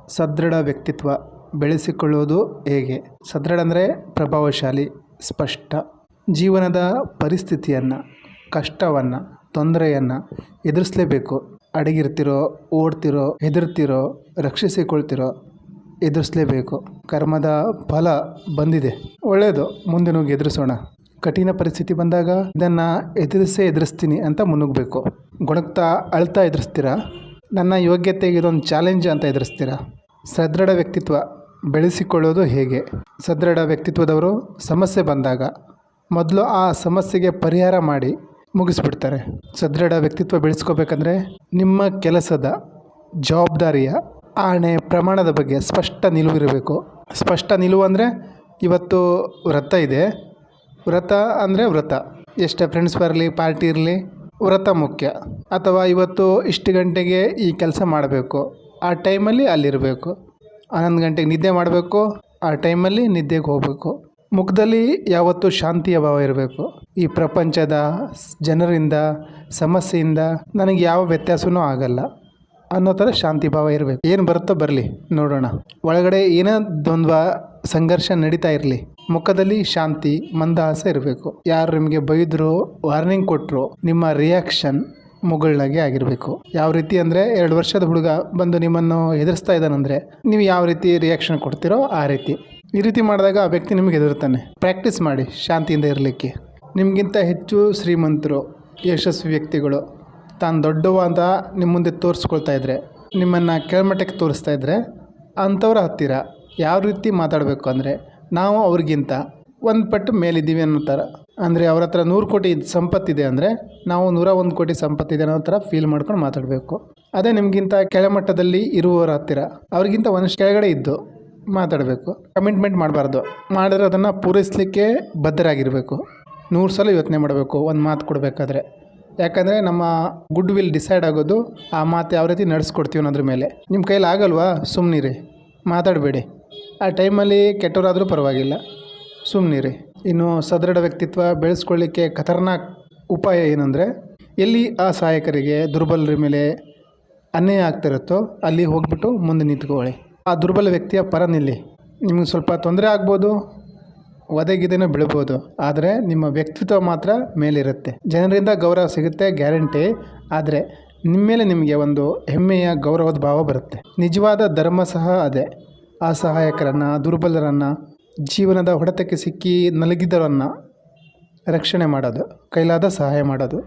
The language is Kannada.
ಸದೃಢ ವ್ಯಕ್ತಿತ್ವ ಬೆಳೆಸಿಕೊಳ್ಳುವುದು ಹೇಗೆ? ಸದೃಢ ಅಂದರೆ ಪ್ರಭಾವಶಾಲಿ, ಸ್ಪಷ್ಟ. ಜೀವನದ ಪರಿಸ್ಥಿತಿಯನ್ನು, ಕಷ್ಟವನ್ನು, ತೊಂದರೆಯನ್ನು ಎದುರಿಸಲೇಬೇಕು. ಅಡಗಿರ್ತಿರೋ, ಓಡ್ತಿರೋ, ಹೆದರ್ತಿರೋ, ರಕ್ಷಿಸಿಕೊಳ್ತಿರೋ ಎದುರಿಸಲೇಬೇಕು. ಕರ್ಮದ ಫಲ ಬಂದಿದೆ, ಒಳ್ಳೆಯದು, ಮುಂದೆ ನುಗ್ಗಿ ಎದುರಿಸೋಣ. ಕಠಿಣ ಪರಿಸ್ಥಿತಿ ಬಂದಾಗ ಇದನ್ನು ಎದುರಿಸ್ತೀನಿ ಅಂತ ಮುನ್ನುಗ್ಗಬೇಕು. ಗೊಣಗ್ತಾ ಅಳ್ತಾ ಎದುರಿಸ್ತೀರಾ? ನನ್ನ ಯೋಗ್ಯತೆಗೆ ಇದೊಂದು ಚಾಲೆಂಜ್ ಅಂತ ಎದುರಿಸ್ತೀರಾ? ಸದೃಢ ವ್ಯಕ್ತಿತ್ವ ಬೆಳೆಸಿಕೊಳ್ಳೋದು ಹೇಗೆ? ಸದೃಢ ವ್ಯಕ್ತಿತ್ವದವರು ಸಮಸ್ಯೆ ಬಂದಾಗ ಮೊದಲು ಆ ಸಮಸ್ಯೆಗೆ ಪರಿಹಾರ ಮಾಡಿ ಮುಗಿಸ್ಬಿಡ್ತಾರೆ. ಸದೃಢ ವ್ಯಕ್ತಿತ್ವ ಬೆಳೆಸ್ಕೋಬೇಕಂದ್ರೆ ನಿಮ್ಮ ಕೆಲಸದ ಜವಾಬ್ದಾರಿಯ ಆಣೆ ಪ್ರಮಾಣದ ಬಗ್ಗೆ ಸ್ಪಷ್ಟ ನಿಲುವಿರಬೇಕು. ಸ್ಪಷ್ಟ ನಿಲುವು ಅಂದರೆ ಇವತ್ತು ವ್ರತ ಇದೆ, ವ್ರತ ಅಂದರೆ ವ್ರತ, ಎಷ್ಟೇ ಫ್ರೆಂಡ್ಸ್ ಬರಲಿ, ಪಾರ್ಟಿ ಇರಲಿ, ವ್ರತ ಮುಖ್ಯ. ಅಥವಾ ಇವತ್ತು ಇಷ್ಟು ಗಂಟೆಗೆ ಈ ಕೆಲಸ ಮಾಡಬೇಕು, ಆ ಟೈಮಲ್ಲಿ ಅಲ್ಲಿರಬೇಕು. 11 ಗಂಟೆಗೆ ನಿದ್ದೆ ಮಾಡಬೇಕು, ಆ ಟೈಮಲ್ಲಿ ನಿದ್ದೆಗೆ ಹೋಗಬೇಕು. ಮುಖದಲ್ಲಿ ಯಾವತ್ತೂ ಶಾಂತಿಯ ಭಾವ ಇರಬೇಕು. ಈ ಪ್ರಪಂಚದ ಜನರಿಂದ, ಸಮಸ್ಯೆಯಿಂದ ನನಗೆ ಯಾವ ವ್ಯತ್ಯಾಸವೂ ಆಗಲ್ಲ ಅನ್ನೋ ಥರ ಶಾಂತಿ ಭಾವ ಇರಬೇಕು. ಏನು ಬರುತ್ತೋ ಬರಲಿ, ನೋಡೋಣ. ಒಳಗಡೆ ಏನೋ ದ್ವಂದ್ವ, ಸಂಘರ್ಷ ನಡೀತಾ ಇರಲಿ, ಮುಖದಲ್ಲಿ ಶಾಂತಿ, ಮಂದಹಾಸ ಇರಬೇಕು. ಯಾರು ನಿಮಗೆ ಬೈದ್ರು, ವಾರ್ನಿಂಗ್ ಕೊಟ್ಟರು, ನಿಮ್ಮ ರಿಯಾಕ್ಷನ್ ಮುಗುಳ್ನಾಗೆ ಆಗಿರಬೇಕು. ಯಾವ ರೀತಿ ಅಂದರೆ 2 ವರ್ಷದ ಹುಡುಗ ಬಂದು ನಿಮ್ಮನ್ನು ಎದುರಿಸ್ತಾ ಇದ್ದಾನಂದರೆ ನೀವು ಯಾವ ರೀತಿ ರಿಯಾಕ್ಷನ್ ಕೊಡ್ತೀರೋ ಆ ರೀತಿ. ಈ ರೀತಿ ಮಾಡಿದಾಗ ಆ ವ್ಯಕ್ತಿ ನಿಮಗೆ ಎದುರುತ್ತಾನೆ. ಪ್ರಾಕ್ಟೀಸ್ ಮಾಡಿ ಶಾಂತಿಯಿಂದ ಇರಲಿಕ್ಕೆ. ನಿಮಗಿಂತ ಹೆಚ್ಚು ಶ್ರೀಮಂತರು, ಯಶಸ್ವಿ ವ್ಯಕ್ತಿಗಳು ತಾನು ದೊಡ್ಡವ ಅಂತ ನಿಮ್ಮ ಮುಂದೆ ತೋರಿಸ್ಕೊಳ್ತಾ ಇದ್ದರೆ, ನಿಮ್ಮನ್ನು ಕೆಳಮಟ್ಟಕ್ಕೆ ತೋರಿಸ್ತಾ ಇದ್ದರೆ, ಅಂಥವ್ರ ಹತ್ತಿರ ಯಾವ ರೀತಿ ಮಾತಾಡಬೇಕು ಅಂದರೆ ನಾವು ಅವ್ರಿಗಿಂತ ಒಂದು ಪಟ್ಟು ಮೇಲಿದ್ದೀವಿ ಅನ್ನೋ ಥರ. ಅಂದರೆ ಅವ್ರ ಹತ್ರ 100 ಕೋಟಿ ಸಂಪತ್ತಿದೆ ಅಂದರೆ ನಾವು 101 ಕೋಟಿ ಸಂಪತ್ತಿದೆ ಅನ್ನೋ ಥರ ಫೀಲ್ ಮಾಡ್ಕೊಂಡು ಮಾತಾಡಬೇಕು. ಅದೇ ನಿಮಗಿಂತ ಕೆಳಮಟ್ಟದಲ್ಲಿ ಇರುವವರ ಹತ್ತಿರ ಅವ್ರಿಗಿಂತ ಒಂದಷ್ಟು ಕೆಳಗಡೆ ಇದ್ದು ಮಾತಾಡಬೇಕು. ಕಮಿಟ್ಮೆಂಟ್ ಮಾಡಬಾರ್ದು. ಮಾಡಿದ್ರೆ ಅದನ್ನು ಪೂರೈಸಲಿಕ್ಕೆ ಬದ್ಧರಾಗಿರಬೇಕು. 100 ಸಲ ಯೋಚನೆ ಮಾಡಬೇಕು ಒಂದು ಮಾತು ಕೊಡಬೇಕಾದ್ರೆ. ಯಾಕಂದರೆ ನಮ್ಮ ಗುಡ್ ವಿಲ್ ಡಿಸೈಡ್ ಆಗೋದು ಆ ಮಾತು ಯಾವ ರೀತಿ ನಡೆಸ್ಕೊಡ್ತೀವಿ ಅನ್ನೋದ್ರ ಮೇಲೆ. ನಿಮ್ಮ ಕೈಲಿ ಆಗಲ್ವಾ, ಸುಮ್ಮನಿರಿ, ಮಾತಾಡಬೇಡಿ. ಆ ಟೈಮಲ್ಲಿ ಕೆಟ್ಟವರಾದರೂ ಪರವಾಗಿಲ್ಲ, ಸುಮ್ಮನಿರಿ. ಇನ್ನು ಸದೃಢ ವ್ಯಕ್ತಿತ್ವ ಬೆಳೆಸ್ಕೊಳ್ಳಿಕ್ಕೆ ಖತರ್ನಾಕ್ ಉಪಾಯ ಏನಂದರೆ, ಎಲ್ಲಿ ಅಸಹಾಯಕರಿಗೆ, ದುರ್ಬಲರ ಮೇಲೆ ಅನ್ಯಾಯ ಆಗ್ತಿರುತ್ತೋ ಅಲ್ಲಿ ಹೋಗ್ಬಿಟ್ಟು ಮುಂದೆ ನಿಂತ್ಕೊಳ್ಳಿ. ಆ ದುರ್ಬಲ ವ್ಯಕ್ತಿಯ ಪರ ನಿಲ್ಲಿ. ನಿಮಗೆ ಸ್ವಲ್ಪ ತೊಂದರೆ ಆಗ್ಬೋದು, ಒದಗಿದೇನೋ ಬೀಳ್ಬೋದು, ಆದರೆ ನಿಮ್ಮ ವ್ಯಕ್ತಿತ್ವ ಮಾತ್ರ ಮೇಲಿರುತ್ತೆ. ಜನರಿಂದ ಗೌರವ ಸಿಗುತ್ತೆ ಗ್ಯಾರಂಟಿ. ಆದರೆ ನಿಮ್ಮ ಮೇಲೆ ನಿಮಗೆ ಒಂದು ಹೆಮ್ಮೆಯ ಗೌರವದ ಭಾವ ಬರುತ್ತೆ. ನಿಜವಾದ ಧರ್ಮ ಸಹ ಅದೇ. ಅಸಹಾಯಕರನ್ನು, ದುರ್ಬಲರನ್ನು, ಜೀವನದ ಹೊಡೆತಕ್ಕೆ ಸಿಕ್ಕಿ ನಲಗಿದವರನ್ನು ರಕ್ಷಣೆ ಮಾಡೋದು, ಕೈಲಾದ ಸಹಾಯ ಮಾಡೋದು.